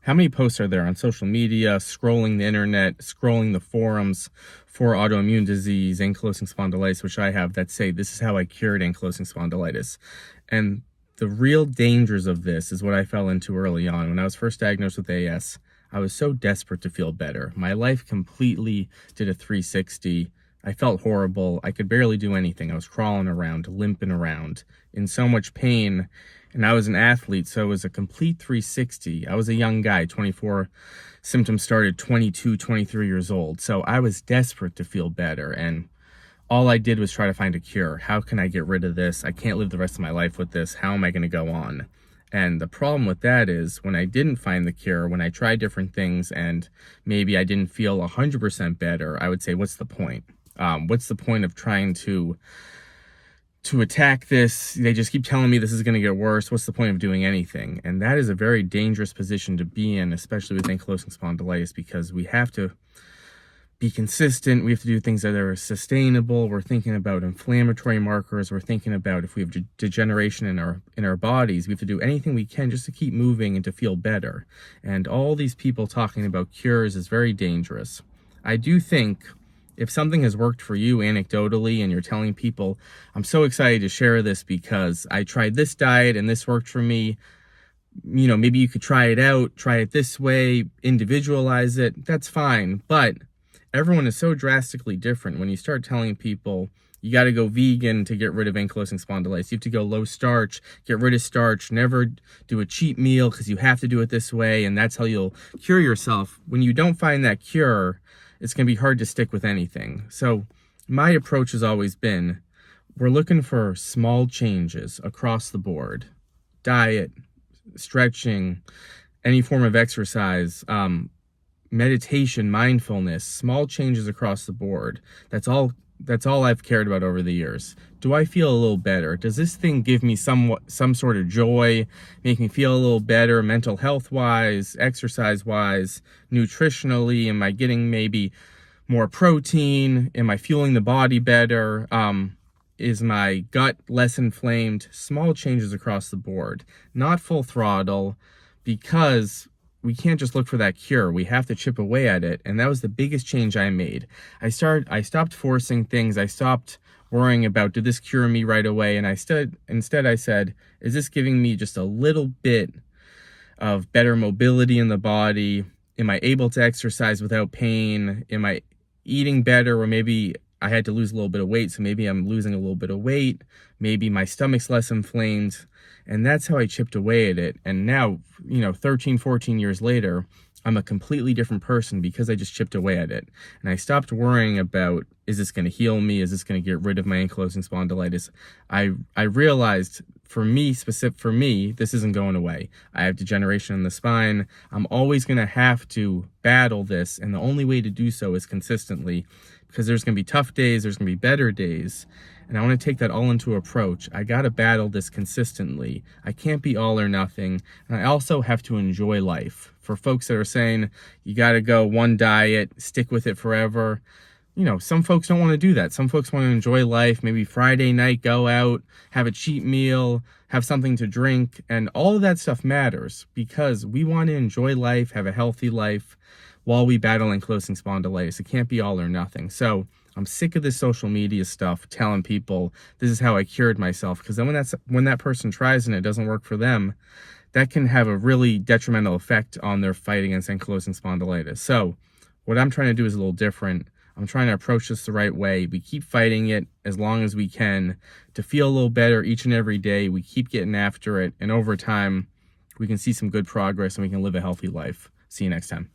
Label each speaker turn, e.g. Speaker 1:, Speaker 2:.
Speaker 1: how many posts are there on social media, scrolling the internet, scrolling the forums for autoimmune disease, ankylosing spondylitis, which I have, that say this is how I cured ankylosing spondylitis. And the real dangers of this is what I fell into early on. When I was first diagnosed with AS, I was so desperate to feel better. My life completely did a 360. I felt horrible. I could barely do anything. I was crawling around, limping around, in so much pain. And I was an athlete, so it was a complete 360. I was a young guy, 24. Symptoms started 22, 23 years old. So I was desperate to feel better. And all I did was try to find a cure. How can I get rid of this? I can't live the rest of my life with this. How am I going to go on? And the problem with that is when I didn't find the cure, when I tried different things and maybe I didn't feel 100% better, I would say, what's the point? What's the point of trying to attack this? They just keep telling me this is going to get worse. What's the point of doing anything? And that is a very dangerous position to be in, especially with ankylosing spondylitis, because we have to be consistent. We have to do things that are sustainable. We're thinking about inflammatory markers. We're thinking about if we have degeneration in our bodies. We have to do anything we can just to keep moving and to feel better. And all these people talking about cures is very dangerous. I do think if something has worked for you anecdotally and you're telling people, I'm so excited to share this because I tried this diet and this worked for me, you know, maybe you could try it out, try it this way, individualize it, that's fine. But everyone is so drastically different. When you start telling people you got to go vegan to get rid of ankylosing spondylitis, you have to go low starch, get rid of starch, never do a cheat meal because you have to do it this way, and that's how you'll cure yourself. When you don't find that cure, it's going to be hard to stick with anything. So my approach has always been, we're looking for small changes across the board. Diet, stretching, any form of exercise, meditation, mindfulness, small changes across the board. That's all I've cared about over the years. Do I feel a little better? Does this thing give me some sort of joy, make me feel a little better mental health wise, exercise wise, nutritionally? Am I getting maybe more protein? Am I fueling the body better? Is my gut less inflamed? Small changes across the board, not full throttle, because we can't just look for that cure. We have to chip away at it. And that was the biggest change I made. I stopped forcing things. I stopped worrying about, did this cure me right away? And instead I said, is this giving me just a little bit of better mobility in the body? Am I able to exercise without pain? Am I eating better? Or maybe I had to lose a little bit of weight, so maybe I'm losing a little bit of weight. Maybe my stomach's less inflamed. And that's how I chipped away at it. And now, 13, 14 years later, I'm a completely different person because I just chipped away at it. And I stopped worrying about, is this going to heal me? Is this going to get rid of my ankylosing spondylitis? I realized for me, this isn't going away. I have degeneration in the spine. I'm always going to have to battle this. And the only way to do so is consistently, because there's going to be tough days, there's going to be better days. And I want to take that all into approach. I got to battle this consistently. I can't be all or nothing. And I also have to enjoy life. For folks that are saying, you got to go one diet, stick with it forever. Some folks don't want to do that. Some folks want to enjoy life. Maybe Friday night, go out, have a cheat meal, have something to drink. And all of that stuff matters because we want to enjoy life, have a healthy life while we battle ankylosing spondylitis. It can't be all or nothing. So I'm sick of this social media stuff telling people this is how I cured myself, because then when that person tries and it doesn't work for them, that can have a really detrimental effect on their fight against ankylosing spondylitis. So what I'm trying to do is a little different. I'm trying to approach this the right way. We keep fighting it as long as we can to feel a little better each and every day. We keep getting after it, and over time, we can see some good progress and we can live a healthy life. See you next time.